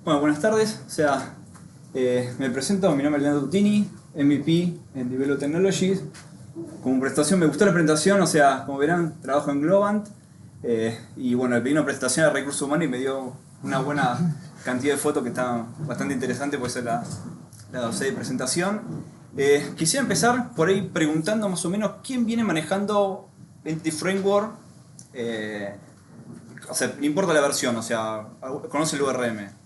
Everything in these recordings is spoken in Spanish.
Bueno, buenas tardes. Me presento, mi nombre es Leandro Tutini, MVP en Develop Technologies. Como presentación, me gustó la presentación, como verán, trabajo en Globant. Y bueno, le pedí una presentación a Recursos Humanos y me dio una buena cantidad de fotos que está bastante interesante, pues es la dosis de presentación. Quisiera empezar por ahí preguntando más o menos quién viene manejando Entity Framework. No importa la versión, conoce el URM.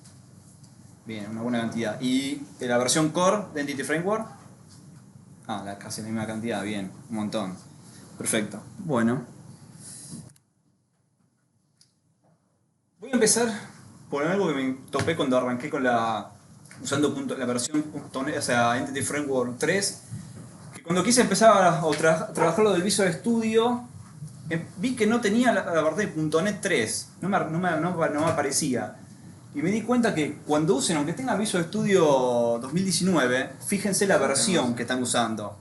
Bien, una buena cantidad. ¿Y la versión core de Entity Framework? Casi la misma cantidad, bien, un montón. Perfecto. Bueno. Voy a empezar por algo que me topé cuando arranqué usando la versión Entity Framework 3. Que cuando quise empezar a trabajar lo del Visual Studio, vi que no tenía la parte de .NET 3. No me aparecía. Y me di cuenta que cuando usen, aunque tengan Visual Studio 2019, fíjense la versión que están usando.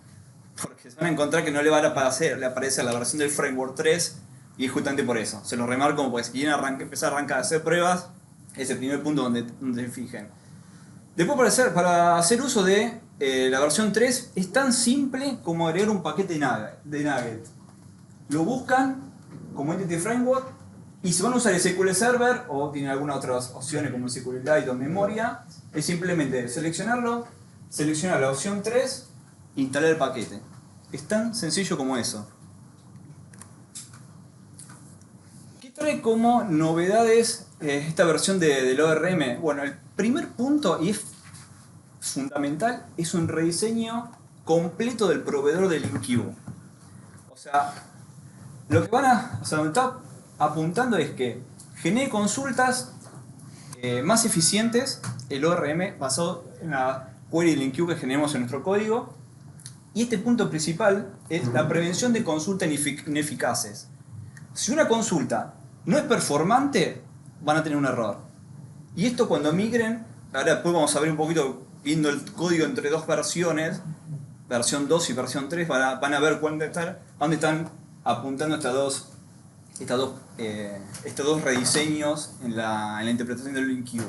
Porque se van a encontrar que no le va a aparecer la versión del Framework 3, y es justamente por eso. Se lo remarco, pues si quieren empezar a arrancar a hacer pruebas, es el primer punto donde se fijen. Después, para hacer uso de la versión 3, es tan simple como agregar un paquete de Nugget. Lo buscan como Entity Framework, y si van a usar el SQL Server o tienen algunas otras opciones como el SQLite o memoria, es simplemente seleccionarlo, seleccionar la opción 3, instalar el paquete. Es tan sencillo como eso. ¿Qué trae como novedades esta versión del ORM? Bueno, el primer punto, y es fundamental, es un rediseño completo del proveedor del InQ. Lo que donde está apuntando es que genere consultas más eficientes, el ORM basado en la query del InQ que generemos en nuestro código. Y este punto principal es la prevención de consultas ineficaces. Si una consulta no es performante, van a tener un error. Y esto cuando migren, ahora después vamos a ver un poquito, viendo el código entre dos versiones, versión 2 y versión 3, van a ver dónde están apuntando estos dos rediseños en la interpretación del InQ.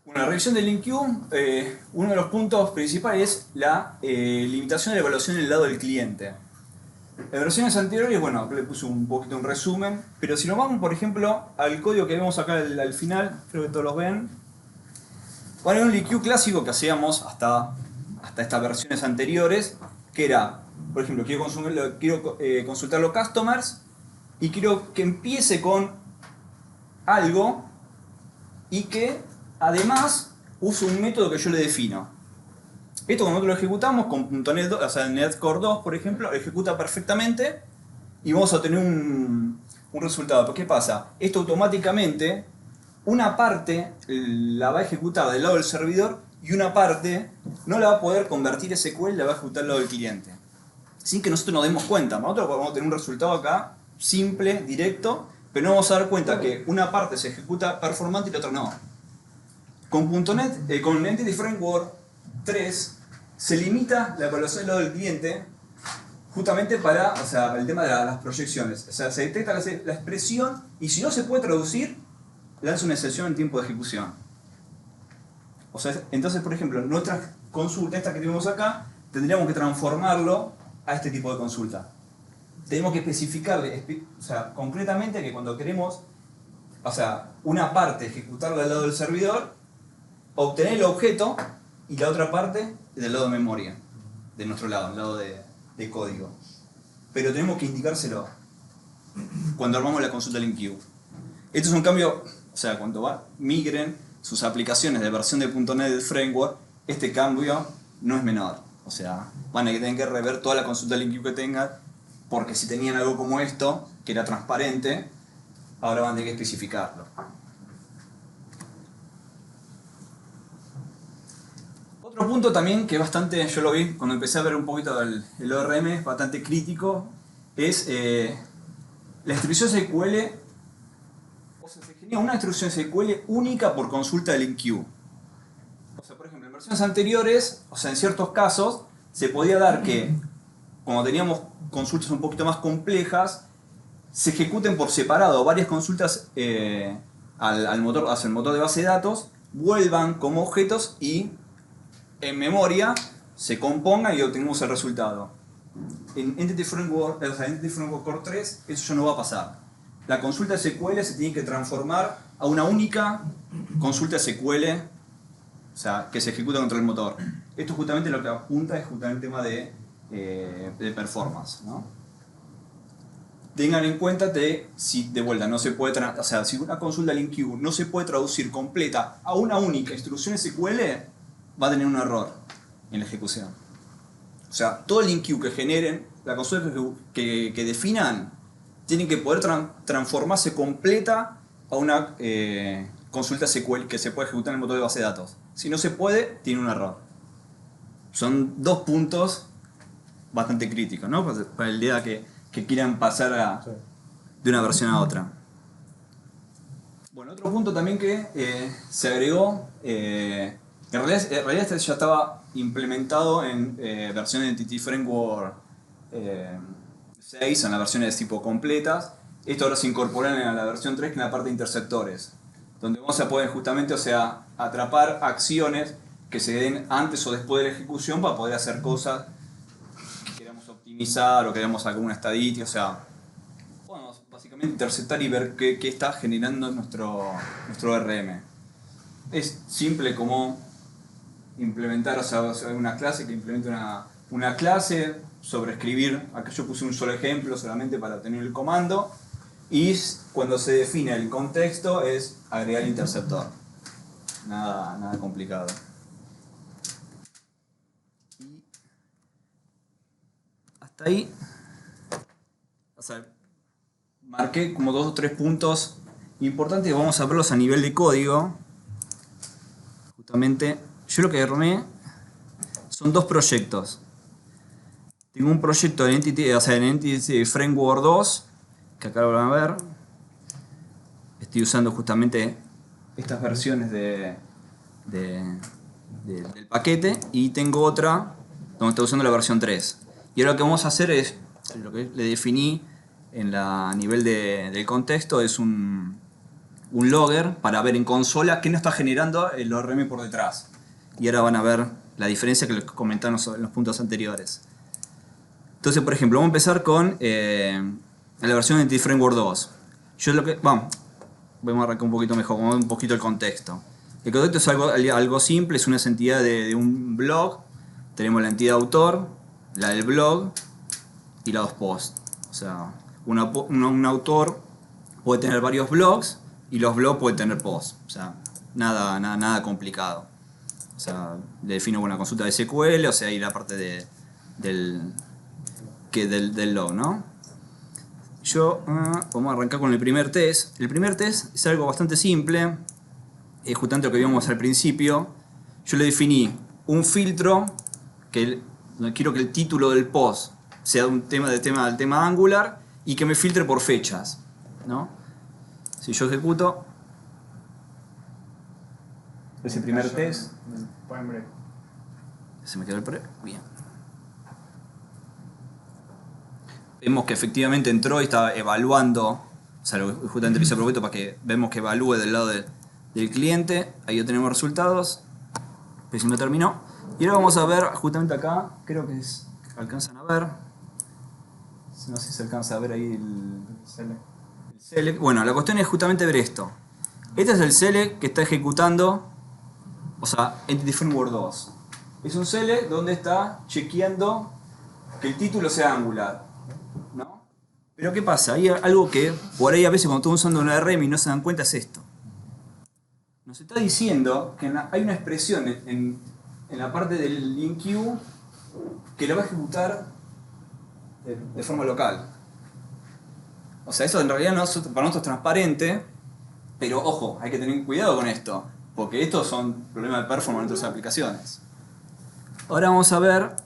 Bueno, la revisión del InQ, uno de los puntos principales es la limitación de la evaluación en el lado del cliente. En versiones anteriores, bueno, le puse un poquito un resumen, pero si nos vamos, por ejemplo, al código que vemos acá al final, creo que todos los ven. Bueno, un InQ clásico que hacíamos hasta estas versiones anteriores, que era, por ejemplo, quiero consultar los customers y quiero que empiece con algo y que además use un método que yo le defino. Esto cuando nosotros lo ejecutamos con .NET 2, .NET Core 2, por ejemplo, lo ejecuta perfectamente y vamos a obtener un resultado. ¿Pero qué pasa? Esto automáticamente, una parte la va a ejecutar del lado del servidor y una parte no la va a poder convertir SQL, la va a ejecutar del lado del cliente. Sin que nosotros nos demos cuenta. Nosotros vamos a tener un resultado acá simple, directo, pero no vamos a dar cuenta que una parte se ejecuta performante y la otra no. Con con Entity Framework 3 se limita la evaluación del lado del cliente justamente para el tema de las proyecciones. Se detecta la expresión y si no se puede traducir, lanza una excepción en tiempo de ejecución. Entonces, por ejemplo, nuestra consulta, esta que tenemos acá, tendríamos que transformarlo a este tipo de consulta. Tenemos que especificarle concretamente que cuando queremos una parte ejecutarla del lado del servidor, obtener el objeto y la otra parte del lado de memoria, de nuestro lado, el lado de código. Pero tenemos que indicárselo cuando armamos la consulta del InQ. Esto es un cambio, cuando migren sus aplicaciones de versión de .NET Framework, este cambio no es menor. Van a tener que rever toda la consulta del InQ que tengan, porque si tenían algo como esto, que era transparente, ahora van a tener que especificarlo. Otro punto también que yo lo vi cuando empecé a ver un poquito el ORM, bastante crítico, es la instrucción SQL. Se genera una instrucción SQL única por consulta del InQ. Por ejemplo, en versiones anteriores, en ciertos casos, se podía dar que, cuando teníamos consultas un poquito más complejas, se ejecuten por separado varias consultas al motor, hacia el motor de base de datos, vuelvan como objetos y en memoria se compongan y obtenemos el resultado. En Entity Framework, o sea, Entity Framework Core 3 eso ya no va a pasar. La consulta SQL se tiene que transformar a una única consulta SQL, o sea, que se ejecuta contra el motor. Esto justamente lo que apunta es justamente el tema de performance, ¿no? Tengan en cuenta que si de vuelta no se puede, o sea, si una consulta LINQ no se puede traducir completa a una única instrucción SQL, va a tener un error en la ejecución. O sea, todo el LINQ que generen, la consulta que definan, tienen que poder transformarse completa a una consulta SQL que se puede ejecutar en el motor de base de datos. Si no se puede, tiene un error. Son dos puntos bastante críticos, ¿no? Para el día que quieran pasar de una versión a otra. Bueno, otro punto también que se agregó, en realidad este ya estaba implementado en versión de Entity Framework 6, en las versiones tipo completas. Esto ahora se incorpora en la versión 3, que es la parte de interceptores, donde vamos a poder justamente, o sea, atrapar acciones que se den antes o después de la ejecución para poder hacer cosas que queramos optimizar o queramos alguna estadística, o sea, bueno, básicamente interceptar y ver qué está generando nuestro RM. Es simple como implementar, o sea, una clase que implemente una clase, sobreescribir, acá yo puse un solo ejemplo solamente para tener el comando, y cuando se define el contexto es agregar el interceptor. Nada complicado. Y hasta ahí, o sea, marqué como 2 o 3 puntos importantes, vamos a verlos a nivel de código. Justamente, yo lo que armé son 2 proyectos. Tengo un proyecto en Entity Framework 2, que acá lo van a ver. Estoy usando justamente estas versiones del paquete, y tengo otra donde estoy usando la versión 3. Y ahora lo que vamos a hacer es, lo que le definí a nivel del contexto, es un logger para ver en consola qué nos está generando el ORM por detrás. Y ahora van a ver la diferencia que les comentamos en los puntos anteriores. Entonces, por ejemplo, vamos a empezar con la versión de Entity Framework 2. Vamos a arrancar un poquito mejor, vamos a ver un poquito el contexto. El contexto es algo simple, es una entidad de un blog. Tenemos la entidad autor, la del blog y la dos posts. O sea, un autor puede tener varios blogs y los blogs pueden tener posts. O sea, nada complicado. O sea, le defino una consulta de SQL, o sea, ahí la parte del log, ¿no? Vamos a arrancar con el primer test. El primer test es algo bastante simple. Es justamente lo que vimos al principio. Yo le definí un filtro que quiero que el título del post sea un del tema Angular y que me filtre por fechas, ¿no? Si yo ejecuto ese primer test, se me quedó el pre. Bien. Vemos que efectivamente entró y estaba evaluando, o sea, justamente lo hice a propósito para que vemos que evalúe del lado del cliente. Ahí ya tenemos resultados. Pues me terminó. Y ahora vamos a ver justamente acá, creo que alcanzan a ver. No sé si se alcanza a ver ahí el select. Bueno, la cuestión es justamente ver esto. Este es el select que está ejecutando, o sea, Entity Framework 2. Es un select donde está chequeando que el título sea Angular, ¿no? Pero ¿qué pasa? Hay algo que por ahí a veces cuando estamos usando una RM y no se dan cuenta es esto. Nos está diciendo que hay una expresión en la parte del LINQ que lo va a ejecutar de forma local. O sea, eso en realidad para nosotros es transparente, pero ojo, hay que tener cuidado con esto, porque estos son problemas de performance en otras aplicaciones. Ahora vamos a ver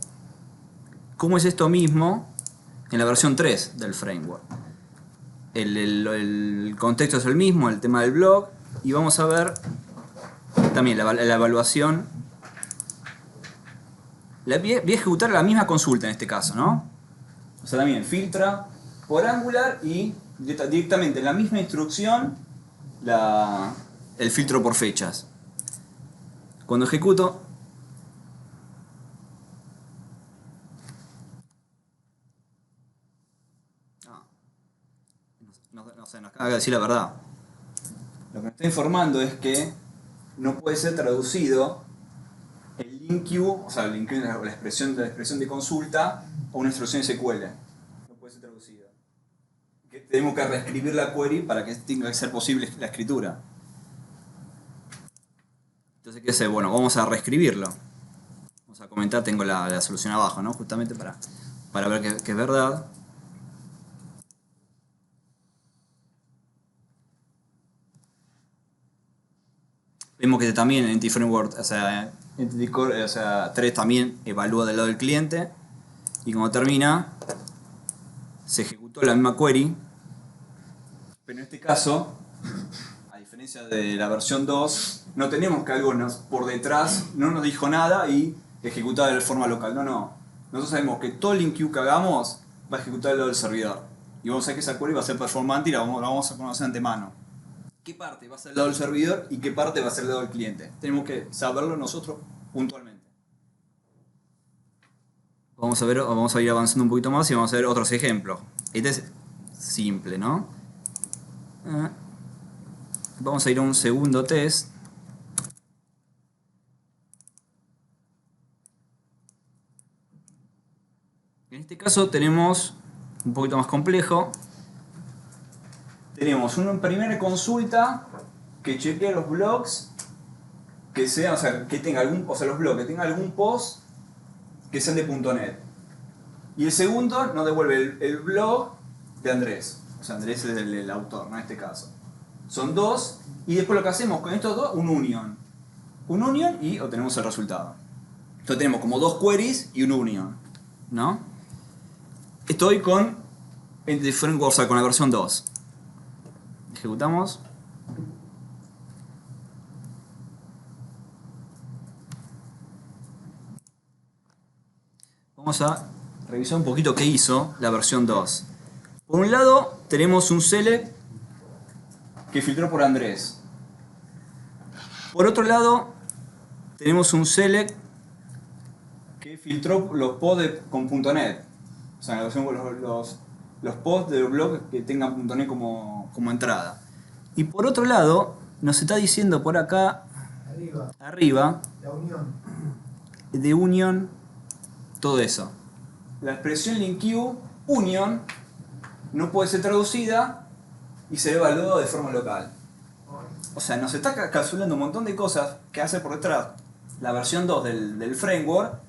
cómo es esto mismo en la versión 3 del framework. El contexto es el mismo, el tema del blog, y vamos a ver también la evaluación. Voy a ejecutar la misma consulta en este caso, ¿no? O sea, también filtra por Angular y directamente en la misma instrucción el filtro por fechas. Cuando ejecuto, no sé, nos acaba de decir la verdad. Lo que me está informando es que no puede ser traducido el link queue, o sea, el link queue es la expresión de consulta, a una instrucción SQL. No puede ser traducido. Que tenemos que reescribir la query para que tenga que ser posible la escritura. Entonces, ¿qué hace? Bueno, vamos a reescribirlo. Vamos a comentar, tengo la solución abajo, ¿no? Justamente para ver que es verdad. Vemos que también Entity Framework, o sea, Entity Core, o sea, 3 también evalúa del lado del cliente. Y cuando termina, se ejecutó la misma query. Pero en este caso, a diferencia de la versión 2, no tenemos que algo por detrás no nos dijo nada y ejecutaba de forma local. No. Nosotros sabemos que todo el link queue que hagamos va a ejecutar del lado del servidor. Y vamos a ver que esa query va a ser performante y la vamos a conocer de antemano. ¿Qué parte va a ser del lado del servidor y qué parte va a ser del lado del cliente? Tenemos que saberlo nosotros puntualmente. Vamos a ir avanzando un poquito más y vamos a ver otros ejemplos. Este es simple, ¿no? Vamos a ir a un segundo test. En este caso tenemos un poquito más complejo. Tenemos una primera consulta que chequea los blogs que sean, o sea, que tenga los blogs que tengan algún post que sean de .NET. Y el segundo nos devuelve el blog de Andrés. O sea, Andrés es el autor, ¿no? En este caso. Son dos, y después lo que hacemos con estos dos, un union. Un union y obtenemos el resultado. Entonces tenemos como dos queries y un union, ¿no? Estoy con Entity Framework, o sea, con la versión 2. Ejecutamos. Vamos a revisar un poquito qué hizo la versión 2. Por un lado, tenemos un select que filtró por Andrés. Por otro lado, tenemos un select que filtró los posts con .NET. O sea, los posts de blog que tengan .NET como entrada. Y por otro lado, nos está diciendo por acá, arriba la unión. De union, todo eso. La expresión link queue union no puede ser traducida y se ve evaluado de forma local. O sea, nos está calculando un montón de cosas que hace por detrás la versión 2 del framework,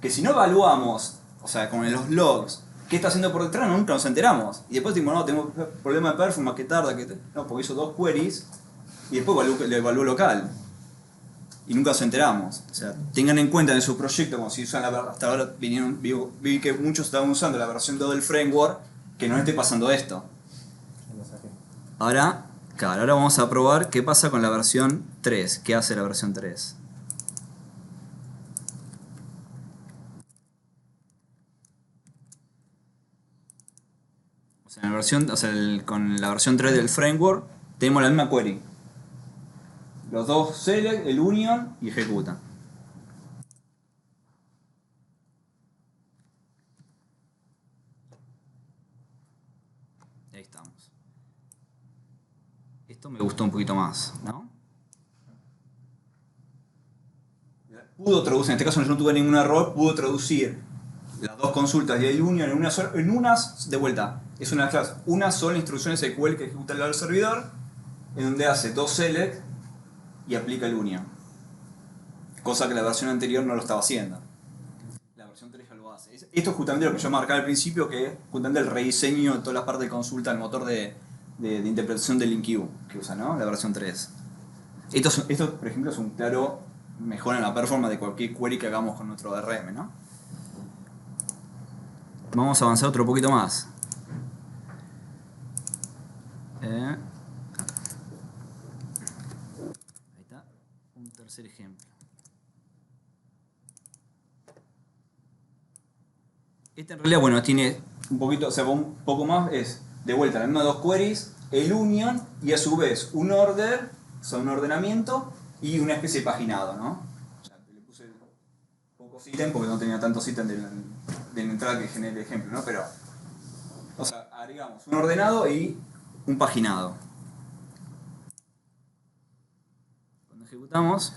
que si no evaluamos, o sea, con los logs, qué está haciendo por detrás, nunca nos enteramos. Y después decimos, no, tengo problema de performance, que tarda, no, porque hizo dos queries y después le evaluó local. Y nunca nos enteramos. O sea, tengan en cuenta en su proyecto, como si usan hasta ahora vi que muchos estaban usando la versión 2 del framework, que no esté pasando esto. Ahora vamos a probar qué pasa con la versión 3. ¿Qué hace la versión 3? O sea, con la versión 3 del framework tenemos la misma query. Los dos select, el union y ejecuta. Ahí estamos. Esto me gustó un poquito más, ¿no? Pudo traducir, en este caso no tuve ningún error, pudo traducir las dos consultas y el union en unas de vuelta. Es una sola instrucción SQL que ejecuta al lado del servidor, en donde hace dos select y aplica el union. Cosa que la versión anterior no lo estaba haciendo. La versión 3 ya lo hace. Esto es justamente lo que yo marcaba al principio, que es justamente el rediseño de toda la parte de consulta, el motor de interpretación del link queue que usa, ¿no? La versión 3. Esto, por ejemplo, es un claro mejora en la performance de cualquier query que hagamos con nuestro DRM, ¿no? Vamos a avanzar otro poquito más. Ahí está. Un tercer ejemplo. Este en realidad, bueno, tiene un poquito, o sea, un poco más, es de vuelta las mismas dos queries, el union y a su vez un order, o sea, un ordenamiento y una especie de paginado, ¿no? O sea, le puse pocos ítems porque no tenía tantos ítems de la entrada que generé el ejemplo, ¿no? Pero, o sea, agregamos un ordenado y un paginado. Cuando ejecutamos,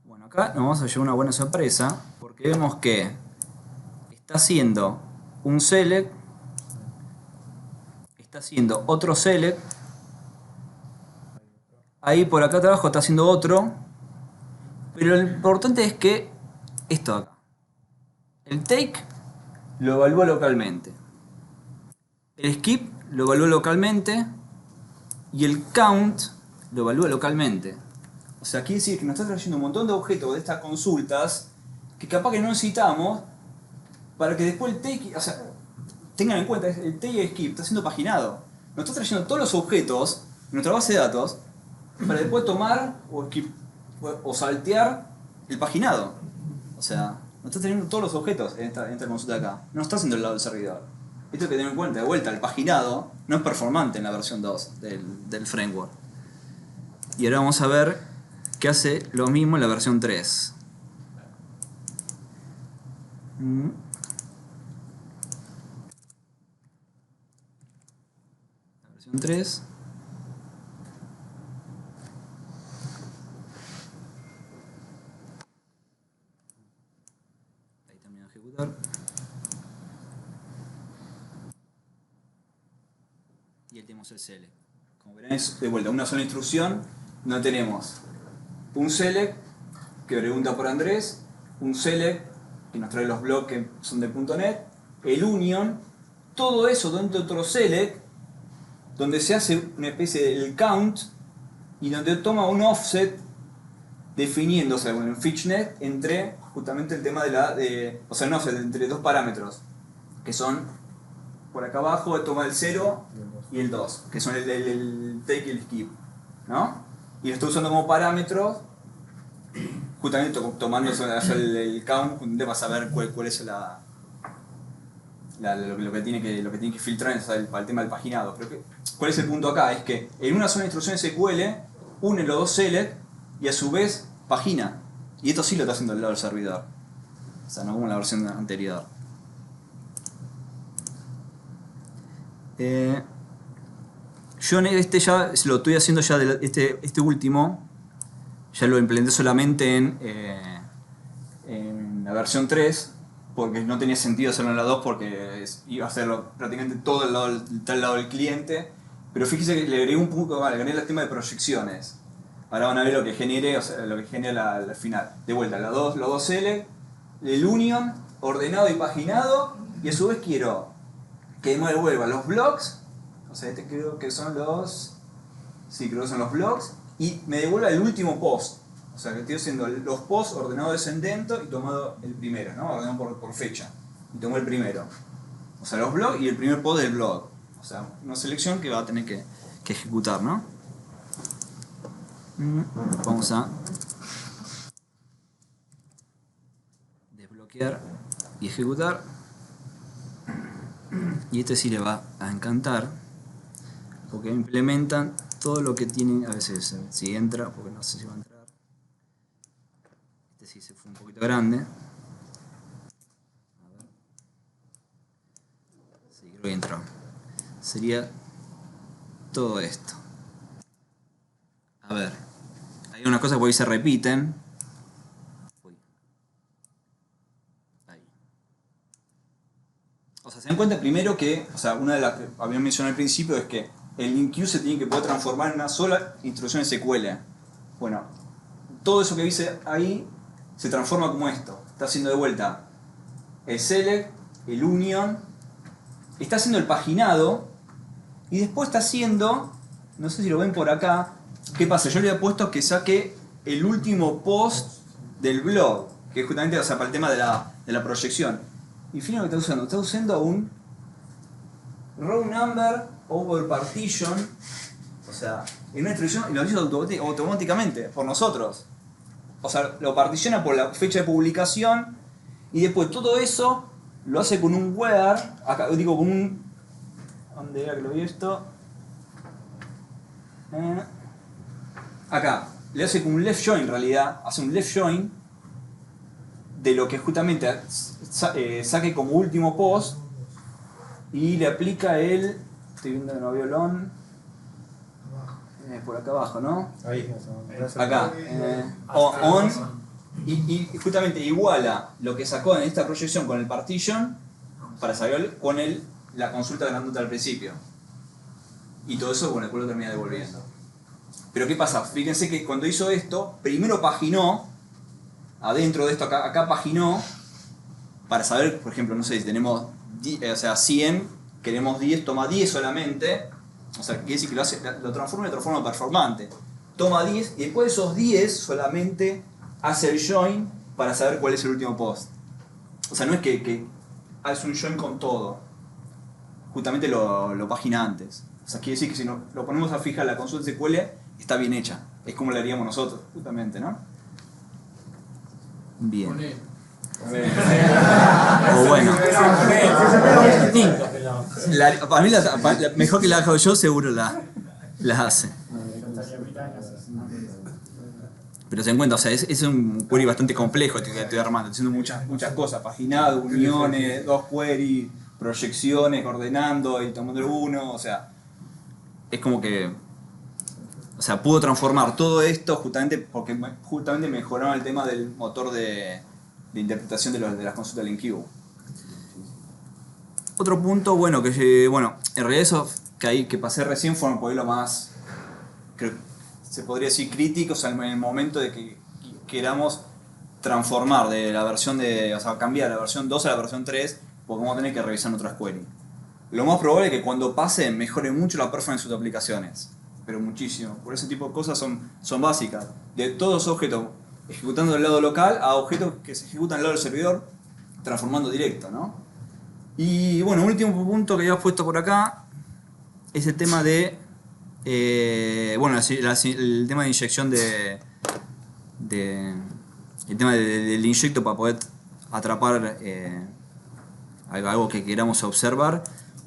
bueno, acá nos vamos a llevar una buena sorpresa porque vemos que está haciendo un select, está haciendo otro select, ahí por acá abajo está haciendo otro, pero lo importante es que esto de acá, el take lo evalúa localmente, el skip lo evalúa localmente y el count lo evalúa localmente. O sea, quiere decir que nos está trayendo un montón de objetos de estas consultas que capaz que no necesitamos para que después el take, o sea, tengan en cuenta, el take y el skip está siendo paginado. Nos está trayendo todos los objetos de nuestra base de datos para después tomar o saltear el paginado. O sea, nos está teniendo todos los objetos en esta consulta de acá. No está haciendo el lado del servidor. Esto hay que tener en cuenta, de vuelta, el paginado no es performante en la versión 2 del framework. Y ahora vamos a ver que hace lo mismo en la versión 3. La versión 3. Ahí termina de ejecutar. Y ahí tenemos el select. Como verán, es de vuelta una sola instrucción. No tenemos un select que pregunta por Andrés, un select que nos trae los blogs que son de .NET, el union, todo eso dentro de otro select, donde se hace una especie del count y donde toma un offset definiendo, o sea, un fetchnet entre justamente el tema o sea, un offset entre dos parámetros, que son por acá abajo toma el 0 y el 2, que son el take y el skip, ¿no? Y lo estoy usando como parámetros, justamente tomando el count para saber cuál es lo que tiene que filtrar para el tema del paginado. Pero ¿cuál es el punto acá? Es que en una sola instrucción SQL une los dos select y a su vez pagina. Y esto sí lo está haciendo del lado del servidor. O sea, no como en la versión anterior. Yo en este ya lo estoy haciendo ya este último. Ya lo implementé solamente en la versión 3, porque no tenía sentido hacerlo en la 2 porque iba a hacerlo prácticamente todo del lado del cliente. Pero fíjese que le agregué un punto, le agregué el tema de proyecciones. Ahora van a ver lo que genere, o sea, lo que genera al final. De vuelta, los dos select, el union, ordenado y paginado, y a su vez quiero que me devuelva los blocks, o sea, este creo que son los... Sí, creo que son los blocks, y me devuelva el último post. O sea, que estoy haciendo los posts ordenado descendente y tomado el primero, ¿no? Ordenado por fecha. Y tomo el primero. O sea, los blogs y el primer post del blog. O sea, una selección que va a tener que ejecutar, ¿no? Vamos a desbloquear y ejecutar. Y este sí le va a encantar, porque implementan todo lo que tienen. A veces si entra, porque no sé si va a entrar. Este sí se fue un poquito grande. A ver. Sí, creo que entró. Sería todo esto. A ver, hay unas cosas que por ahí se repiten. Ahí. O sea, se dan cuenta primero que, o sea, una de las que habían mencionado al principio es que el InQ se tiene que poder transformar en una sola instrucción SQL. Bueno, todo eso que dice ahí se transforma como esto. Está haciendo de vuelta el select, el union, está haciendo el paginado y después está haciendo, no sé si lo ven por acá, ¿qué pasa? Yo le había puesto que saque el último post del blog, que es justamente, o sea, para el tema de la proyección. Y fíjate lo que está usando un row number over partition, o sea, en una instrucción, y lo hizo automáticamente por nosotros. O sea, lo particiona por la fecha de publicación Y después todo eso lo hace con un where, acá digo con un... ¿Dónde era que lo vi esto? Acá, le hace con un left join en realidad, hace un left join de lo que justamente saque como último post y le aplica el... Estoy viendo que no veo el on. Por acá abajo, ¿no? Ahí, Acá, on, y justamente iguala lo que sacó en esta proyección con el partition para saber con la consulta grandota al principio. Y todo eso, bueno, después lo termina devolviendo. Pero ¿qué pasa? Fíjense que cuando hizo esto, primero paginó, adentro de esto, acá paginó, para saber, por ejemplo, no sé, si tenemos 100, queremos 10, toma 10 solamente. O sea, quiere decir que lo transforma en performante. Toma 10 y después de esos 10 solamente hace el join para saber cuál es el último post. O sea, no es que hace un join con todo. Justamente lo pagina antes. O sea, quiere decir que si lo ponemos a fijar la consulta SQL, está bien hecha. Es como la haríamos nosotros, justamente, ¿no? Bien. O bueno. Para mí, mejor que la hago yo, seguro la hace. Pero se encuentra, o sea, es un query bastante complejo que estoy armando, haciendo muchas cosas, paginado, uniones, dos queries, proyecciones, ordenando y tomando uno, o sea, es como que, o sea, pudo transformar todo esto justamente porque mejoraron el tema del motor de interpretación de las consultas de LINQ. Otro punto, bueno, en realidad eso que pasé recién fue un poquito más, creo, se podría decir crítico, o sea, en el momento de que queramos transformar de la versión o sea, cambiar la versión 2 a la versión 3, porque vamos a tener que revisar otras queries. Lo más probable es que cuando pase mejore mucho la performance de sus aplicaciones, pero muchísimo. Por ese tipo de cosas son básicas. De todos los objetos ejecutando del lado local a objetos que se ejecutan del lado del servidor, transformando directo, ¿no? Y bueno, último punto que había puesto por acá es el tema de el tema de inyección el tema del inyecto para poder atrapar algo que queramos observar.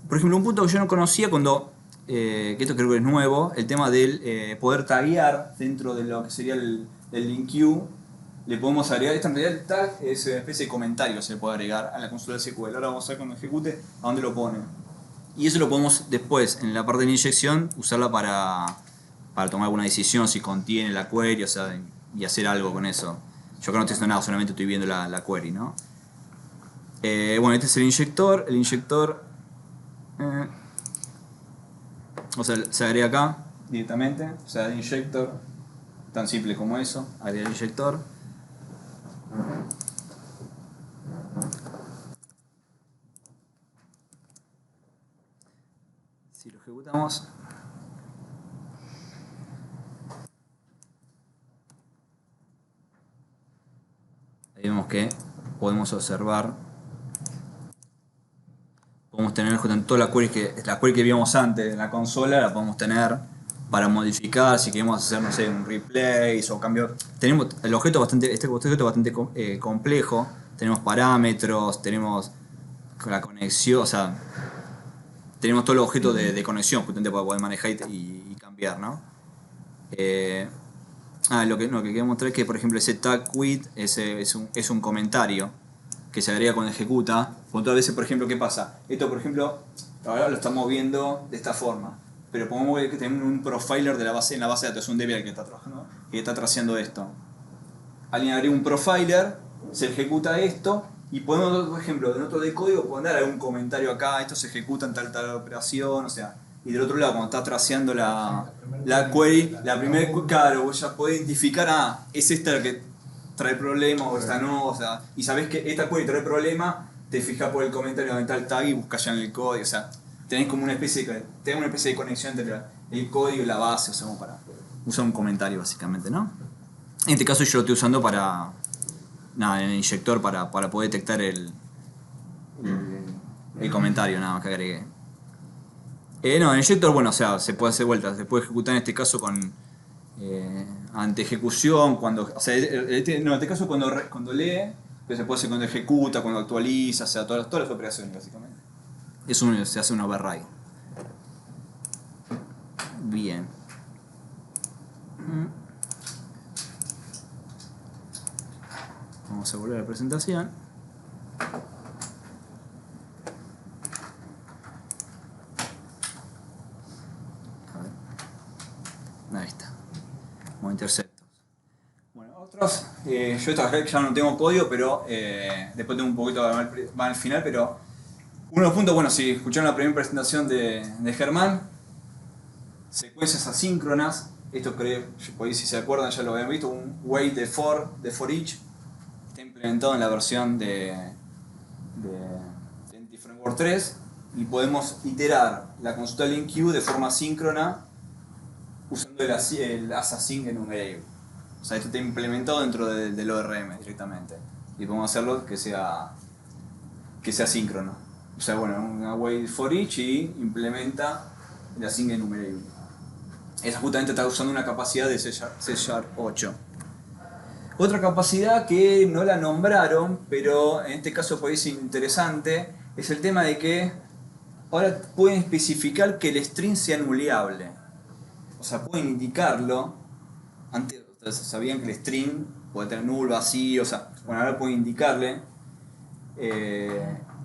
Por ejemplo, un punto que yo no conocía que esto creo que es nuevo, el tema del poder taguear dentro de lo que sería el LINQ. Le podemos agregar, esta en realidad el tag es una especie de comentario, se le puede agregar a la consulta de SQL. Ahora vamos a ver cuando ejecute a dónde lo pone. Y eso lo podemos después, en la parte de la inyección, usarla para tomar alguna decisión, si contiene la query, o sea, y hacer algo con eso. Yo acá no estoy haciendo nada, solamente estoy viendo la query, ¿no? Bueno, este es el inyector. El inyector, o sea, se agrega acá directamente. O sea, el inyector, tan simple como eso, agrega el inyector. Si lo ejecutamos, ahí vemos que podemos observar, podemos tener justamente toda la query que vimos antes en la consola, la podemos tener para modificar, si queremos hacer, no sé, un replace o cambio. Tenemos el objeto este objeto bastante complejo, tenemos parámetros, tenemos la conexión, o sea, tenemos todos los objetos de conexión justamente para poder manejar y cambiar, ¿no? Lo que quería mostrar es que, por ejemplo, ese tag quit es un comentario que se agrega cuando ejecuta. Porque todas veces, por ejemplo, ¿qué pasa? Esto, por ejemplo, ahora lo estamos viendo de esta forma. Pero podemos ver que tenemos un profiler en la base de datos, es un DB que está trabajando, que está traceando esto. Alguien agrega un profiler, se ejecuta esto, y podemos, por ejemplo, en otro de código, poner algún comentario acá, esto se ejecuta en tal operación, o sea. Y del otro lado, cuando está traceando la query, la primera, claro, vos ya podés identificar, es esta la que trae problema o esta no, o sea, y sabés que esta query trae problema, te fijas por el comentario donde está el tag y buscas ya en el código, o sea, tenés como una especie de conexión entre el código y la base, o sea, como para usar un comentario básicamente, ¿no? En este caso yo lo estoy usando en el inyector para poder detectar el comentario nada más que agregué. No, el inyector, bueno, o sea, se puede hacer vueltas, se puede ejecutar en este caso con ante ejecución, en este caso cuando lee, que se puede hacer cuando ejecuta, cuando actualiza, o sea, todas las operaciones básicamente. Se hace un override. Bien. Vamos a volver a la presentación. Ahí está. Como interceptos. Bueno, otros. Yo esta vez ya no tengo código, pero después tengo un poquito más al final, pero uno de los puntos, bueno, si escucharon la primera presentación de Germán, secuencias asíncronas. Esto creo, si se acuerdan ya lo habían visto, un wait de for each. Está implementado en la versión de Entity Framework 3 y podemos iterar la consulta LINQ de forma síncrona usando el async enumerable. O sea, esto está implementado dentro del ORM directamente y podemos hacerlo que sea síncrono. O sea, bueno, una wait for each y implementa el async enumerable. Esa justamente está usando una capacidad de C# 8. Otra capacidad que no la nombraron, pero en este caso puede ser interesante, es el tema de que ahora pueden especificar que el string sea nuleable. O sea, pueden indicarlo. Antes ustedes sabían que el string puede tener null, vacío, o sea, bueno, ahora pueden indicarle.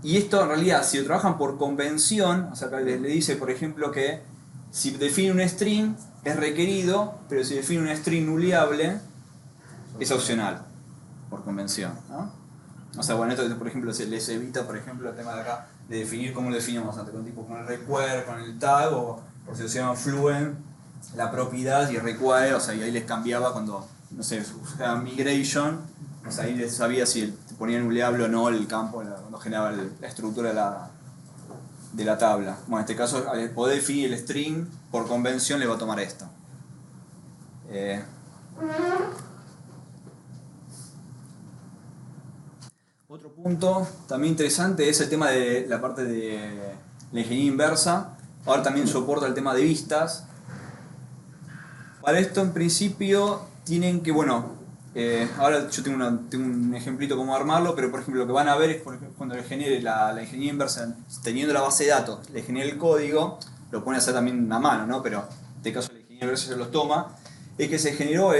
Y esto en realidad, si lo trabajan por convención, o sea, le dice, por ejemplo, que si define un string es requerido, pero si define un string nuleable es opcional, por convención, ¿no? O sea, bueno, esto por ejemplo se les evita, por ejemplo, el tema de acá de definir cómo lo definimos antes, con el require, con el tag, o si lo llaman fluent, la propiedad y require, o sea, y ahí les cambiaba cuando, no sé, usaban migration, o sea, ahí les sabía si te ponía nuleable o no el campo, cuando generaba la estructura de la tabla. Bueno, en este caso, al poder definir el string, por convención le va a tomar esto. Otro punto también interesante es el tema de la parte de la ingeniería inversa. Ahora también soporta el tema de vistas. Para esto, en principio, tienen que, bueno, ahora yo tengo un ejemplito cómo armarlo, pero por ejemplo lo que van a ver es cuando le genere la ingeniería inversa, teniendo la base de datos, le genere el código, lo pone a hacer también a mano, ¿no? Pero en este caso la ingeniería inversa se los toma, es que se generó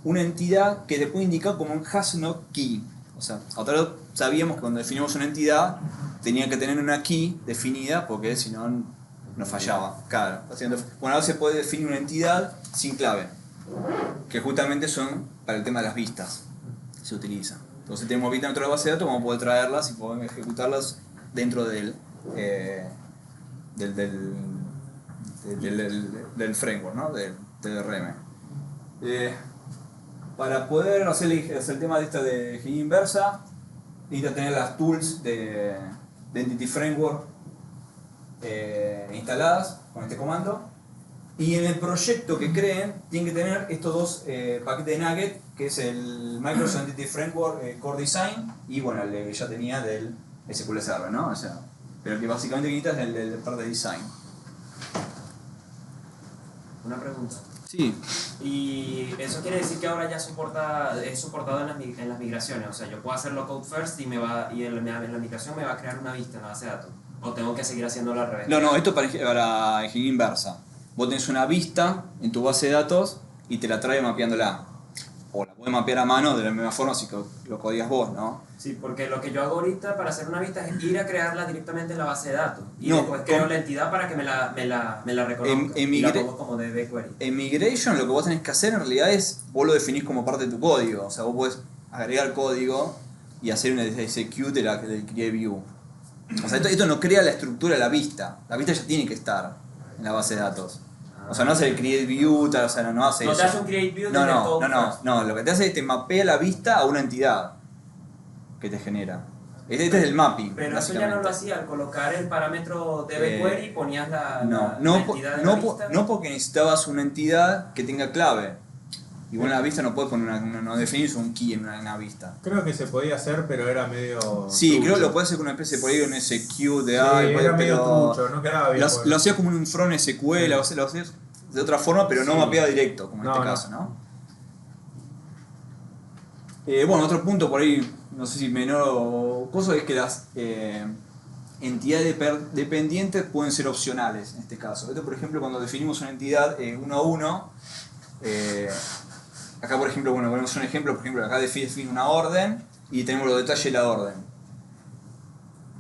una entidad que te puede indicar como un has no key. O sea, otra vez sabíamos que cuando definimos una entidad tenía que tener una key definida porque si no nos fallaba. Claro. Bueno, ahora se puede definir una entidad sin clave, que justamente son para el tema de las vistas, se utiliza. Entonces tenemos vistas dentro de la base de datos, vamos a poder traerlas y podemos ejecutarlas dentro del framework, ¿no? del RM. Para poder hacer el tema de ingeniería inversa, necesita tener las tools de Entity Framework instaladas con este comando. Y en el proyecto que creen, tienen que tener estos dos paquetes de Nugget, que es el Microsoft Entity Framework Core Design y bueno, el que ya tenía del SQL Server, ¿no? O sea, pero el que básicamente necesitas es el de parte de design. Una pregunta. Sí. Y eso quiere decir que ahora ya es soportado en las migraciones. O sea, yo puedo hacerlo code first y en la migración me va a crear una vista en la base de datos. O tengo que seguir haciéndolo al revés. No, esto es para ingeniería inversa. Vos tenés una vista en tu base de datos y te la trae mapeándola. O la podés mapear a mano de la misma forma si lo codias vos, ¿no? Sí, porque lo que yo hago ahorita para hacer una vista es ir a crearla directamente en la base de datos. Y no, después creo la entidad para que me la reconozca y la pongo como DB query. En Migration lo que vos tenés que hacer en realidad es, vos lo definís como parte de tu código. O sea, vos podés agregar código y hacer una execute del create view. O sea, esto no crea la estructura de la vista. La vista ya tiene que estar en la base de datos. O sea, no hace el create view, o sea, no hace eso. No te hace un create view desde el code first. No, lo que te hace es te mapea la vista a una entidad que te genera. Este es el mapping. Pero eso ya no lo hacía, al colocar el parámetro DB query ponías la entidad de la vista. No, porque necesitabas una entidad que tenga clave. Igual en la vista no puedes poner no definís un key en una vista. Creo que se podía hacer, pero era medio. Sí, trucho. creo que lo puedes hacer con una especie de polígono SQ de era medio trucho, no quedaba bien. Lo hacías como un front SQL, lo hacías de otra forma, pero no mapeado directo, como en este caso, ¿no? Bueno, otro punto por ahí, no sé si menor o cosa, es que las entidades dependientes pueden ser opcionales en este caso. Esto, por ejemplo, cuando definimos una entidad uno a uno, acá, por ejemplo, bueno, ponemos un ejemplo, por ejemplo, acá define una orden y tenemos los detalles de la orden.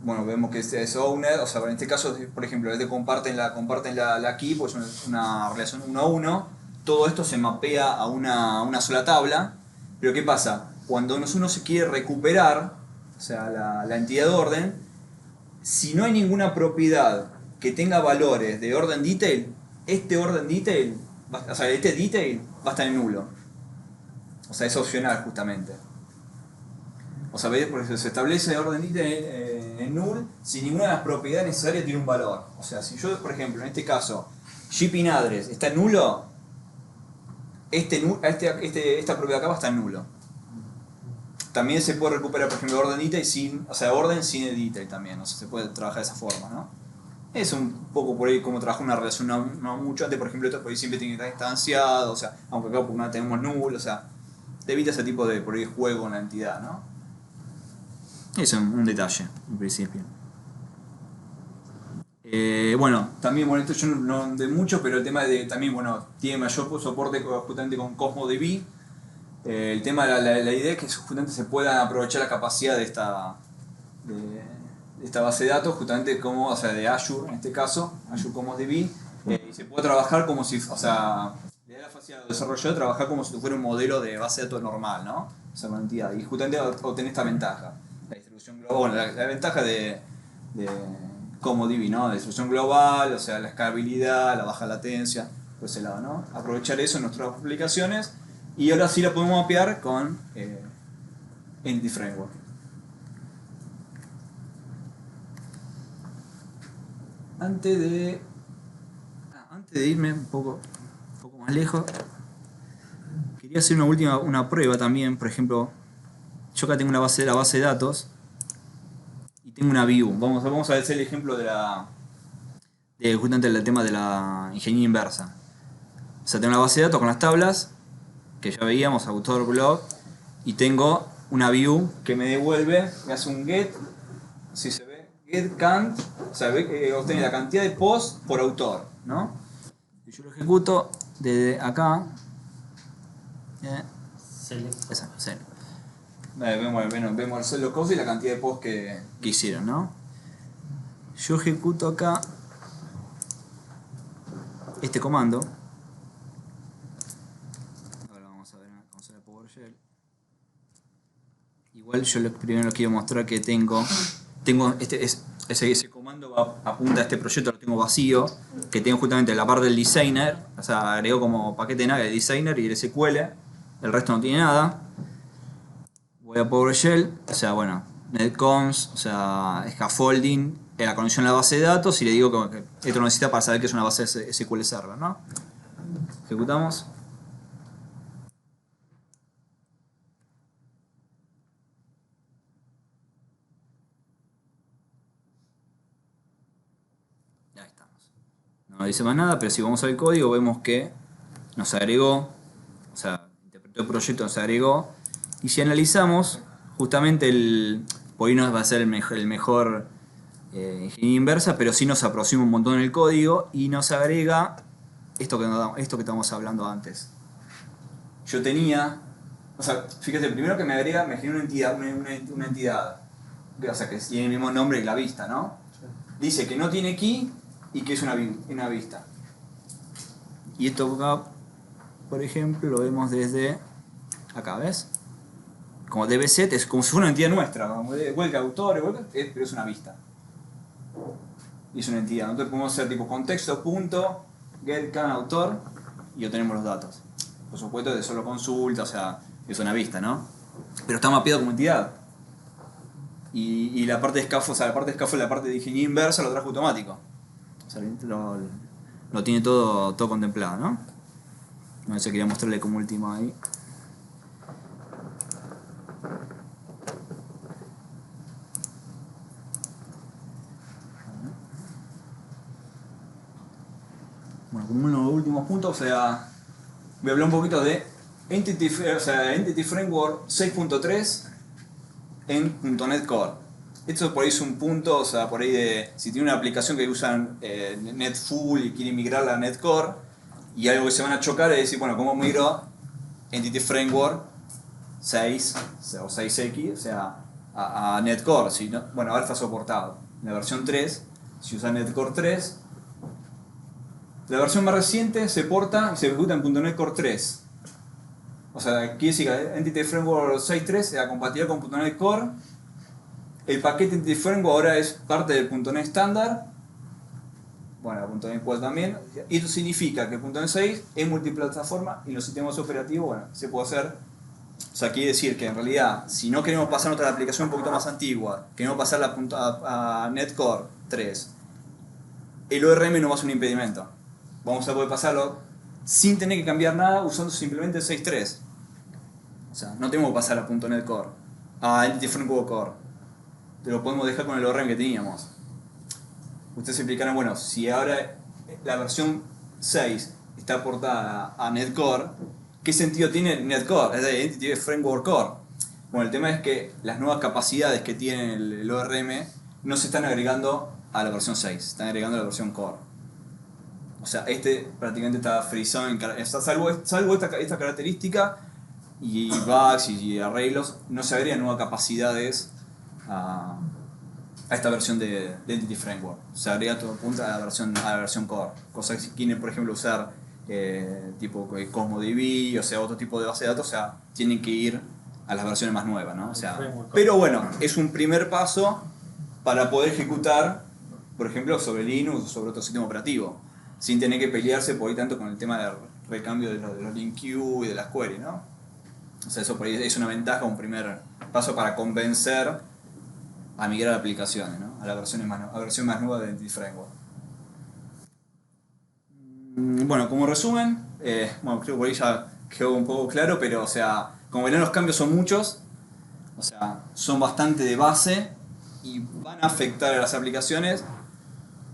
Bueno, vemos que es owner, o sea, en este caso, por ejemplo, comparten la key, pues es una relación uno a uno. Todo esto se mapea a una sola tabla. Pero ¿qué pasa? Cuando uno se quiere recuperar, o sea, la entidad de orden, si no hay ninguna propiedad que tenga valores de orden detail, este orden detail, o sea, este detail va a estar en nulo. O sea, es opcional justamente. O sea, ¿ves? Porque se establece orden detail en null si ninguna de las propiedades necesarias tiene un valor. O sea, si yo, por ejemplo, en este caso, shipping address está en nulo, esta propiedad acá va a estar en nulo. También se puede recuperar, por ejemplo, orden detail sin, o sea, orden sin el detail también. O sea, se puede trabajar de esa forma, ¿no? Es un poco por ahí como trabajar una relación no mucho. Antes, por ejemplo, esto por ahí siempre tiene que estar instanciado, o sea, aunque acá por nada tenemos null, o sea, te evita ese tipo de por ahí juego en la entidad, ¿no? Eso es un detalle, en principio. Bueno, también, bueno, esto yo no de mucho, pero el tema de también, bueno, tiene mayor soporte justamente con Cosmos DB. El tema, la idea es que justamente se pueda aprovechar la capacidad de esta base de datos, justamente como, o sea, de Azure en este caso, Azure Cosmos DB, y se puede trabajar como si, o sea, le da la facilidad al desarrollador de trabajar como si fuera un modelo de base de datos normal, ¿no? O sea, una entidad. Y justamente obtener esta ventaja. La distribución global, bueno, la ventaja de CosmosDB, ¿no? La distribución global, o sea, la escalabilidad, la baja latencia, por ese lado, ¿no? Aprovechar eso en nuestras aplicaciones y ahora sí la podemos mapear con Entity Framework. Antes de irme un poco más lejos, quería hacer una prueba también. Por ejemplo, yo acá tengo la base de datos y tengo una view. Vamos a hacer el ejemplo justamente el tema de la ingeniería inversa. O sea, tengo una base de datos con las tablas que ya veíamos, autor, blog, y tengo una view que me devuelve, me hace un get, si se ve, get count, o sea, ve que obtiene la cantidad de posts por autor, ¿no? Y yo lo ejecuto desde acá. Select. Vemos los cosas y la cantidad de posts que hicieron, ¿no? Yo ejecuto acá este comando. Ahora vamos a ver cómo se ve PowerShell. Igual yo primero quiero mostrar que tengo ese comando apunta a este proyecto, lo tengo vacío, que tengo justamente la parte del designer, o sea, agrego como paquete NAG el designer y el SQL, el resto no tiene nada. Voy a PowerShell, o sea, bueno, netcons, o sea, scaffolding, la conexión a la base de datos y le digo que esto lo necesita para saber que es una base SQL Server, ¿no? Ejecutamos. Ahí estamos. No dice más nada, pero si vamos al código vemos que nos agregó, o sea, interpretó el proyecto, nos agregó. Y si analizamos, justamente por ahí no va a ser el mejor ingeniería inversa, pero sí nos aproxima un montón el código y nos agrega esto que estamos hablando antes. Yo tenía, o sea, fíjate, primero que me agrega, me genera una entidad, o sea, que tiene el mismo nombre que la vista, ¿no? Dice que no tiene key y que es una vista. Y esto acá, por ejemplo, lo vemos desde acá, ¿ves? Como dbset es como si fuera una entidad nuestra, como huelga autor, pero es una vista. Y es una entidad. Entonces podemos hacer tipo contexto, punto, get can autor y obtenemos los datos. Por supuesto de solo consulta, o sea, es una vista, ¿no? Pero está mapeado como entidad. Y la parte de scaffold, o sea, la parte de ingeniería inversa lo trajo automático. O sea, lo tiene todo contemplado, ¿no? No sé, quería mostrarle como último ahí. Bueno, como uno de los últimos puntos, o sea, voy a hablar un poquito de Entity Framework 6.3 en .NET Core. Esto por ahí es un punto, o sea, por ahí de si tiene una aplicación que usan NetFull y quiere migrarla a .NET Core, y algo que se van a chocar es decir, bueno, ¿cómo migro Entity Framework 6 o 6X, o sea, a .NET Core? Si no, bueno, ahora está soportado. En la versión 3, si usa .NET Core 3, la versión más reciente se porta y se ejecuta en .NET Core 3. O sea, quiere decir que Entity Framework 6.3 es compatible con .NET Core. El paquete Entity Framework ahora es parte del .NET estándar. Bueno, .NET Core también. Y eso significa que .NET 6 es multiplataforma y los sistemas operativos, bueno, se puede hacer. O sea, quiere decir que en realidad, si no queremos pasar a otra aplicación un poquito más antigua, queremos pasarla a .NET Core 3, el ORM no va a ser un impedimento. Vamos a poder pasarlo sin tener que cambiar nada usando simplemente el 6.3. O sea, no tenemos que pasar a .NET Core, a Entity Framework Core. Lo podemos dejar con el ORM que teníamos. Ustedes se explicarán, bueno, si ahora la versión 6 está aportada a .NET Core, ¿qué sentido tiene .NET Core? Es decir, Entity Framework Core. Bueno, el tema es que las nuevas capacidades que tiene el ORM no se están agregando a la versión 6, se están agregando a la versión Core. O sea, prácticamente está frisado, salvo esta característica y bugs y arreglos, no se agregan nuevas capacidades a esta versión de Entity Framework. Se agrega todo punto a la versión Core. Cosa que si quieren, por ejemplo, usar tipo CosmoDB, o sea, otro tipo de base de datos, o sea, tienen que ir a las versiones más nuevas, ¿no? O sea, pero bueno, es un primer paso para poder ejecutar, por ejemplo, sobre Linux o sobre otro sistema operativo, sin tener que pelearse por ahí tanto con el tema del recambio de los link queue y de las queries, ¿no? O sea, eso por ahí es una ventaja, un primer paso para convencer a migrar aplicaciones, ¿no? A la versión más nueva de Entity Framework. Bueno, como resumen, bueno, creo que por ahí ya quedó un poco claro, pero o sea, como verán los cambios son muchos, o sea, son bastante de base y van a afectar a las aplicaciones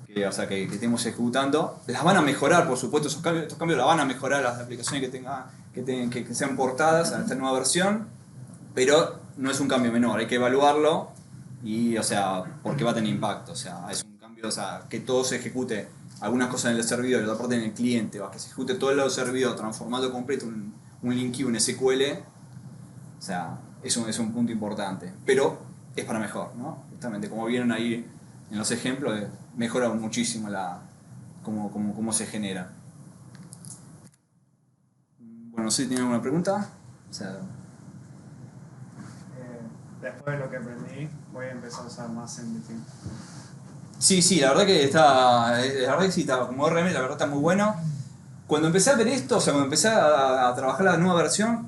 que estemos ejecutando. Las van a mejorar, por supuesto, estos cambios las van a mejorar las aplicaciones que sean portadas a esta nueva versión, pero no es un cambio menor, hay que evaluarlo y, o sea, porque va a tener impacto. O sea, es un cambio, o sea, que todo se ejecute, algunas cosas en el servidor y otra parte en el cliente, o que se ejecute todo el lado del servidor transformando completo un link queue en SQL, o sea, eso es un punto importante, pero es para mejor, ¿no? Justamente, como vieron ahí en los ejemplos, mejora muchísimo cómo se genera. Bueno, no sé si tienen alguna pregunta. O sea, después de lo que aprendí, voy a empezar a usar más Entity. sí, la verdad que sí, como ORM, la verdad está muy bueno. Cuando empecé a ver esto, o sea, cuando empecé a trabajar la nueva versión,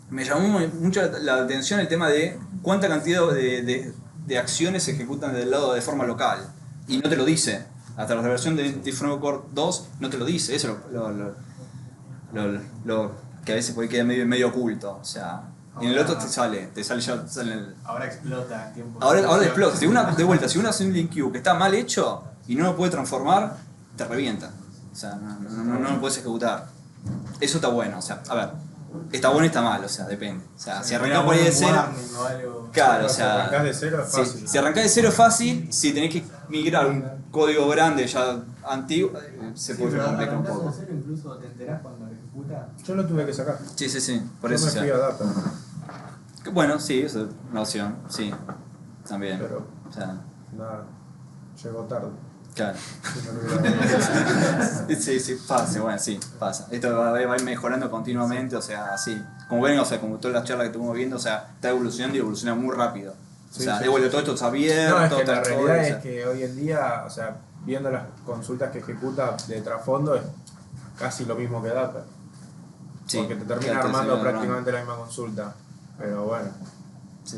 me llamó mucho la atención el tema de cuánta cantidad de acciones se ejecutan del lado de forma local. Y no te lo dice. Hasta la versión de Entity Framework Core 2 no te lo dice. Eso lo que a veces puede quedar medio oculto. O sea, en el otro te sale Ahora explota en tiempo. Ahora explota. Si uno hace un link queue que está mal hecho y no lo puede transformar, te revienta. O sea, no lo puedes ejecutar. Eso está bueno. O sea, a ver, está bueno y está mal, o sea, depende. O sea, si arrancás por ahí de cero. Claro, o sea. Si arrancás de cero es fácil. Si arrancás de cero es fácil, si tenés que migrar un código grande ya antiguo, se puede complicar un poco. Incluso te enterás cuando lo ejecuta. Yo lo tuve que sacar. Sí, por Yo eso. me fui a data. Bueno, sí, eso es una opción, sí. También. Pero, o sea, nada, llegó tarde. claro. Si no lo hubiera- Sí, pasa. Esto va a ir mejorando continuamente, o sea, sí. Como ven, o sea, como todas las charlas que estuvimos viendo, o sea, está evolucionando y evoluciona muy rápido. O sea, de vuelta todo esto está abierto. No, es que la está todo, realidad o sea, es que hoy en día, o sea, viendo las consultas que ejecuta de trasfondo, es casi lo mismo que data. sí, Porque te termina claro, armando termina prácticamente la misma consulta. Pero bueno. Sí.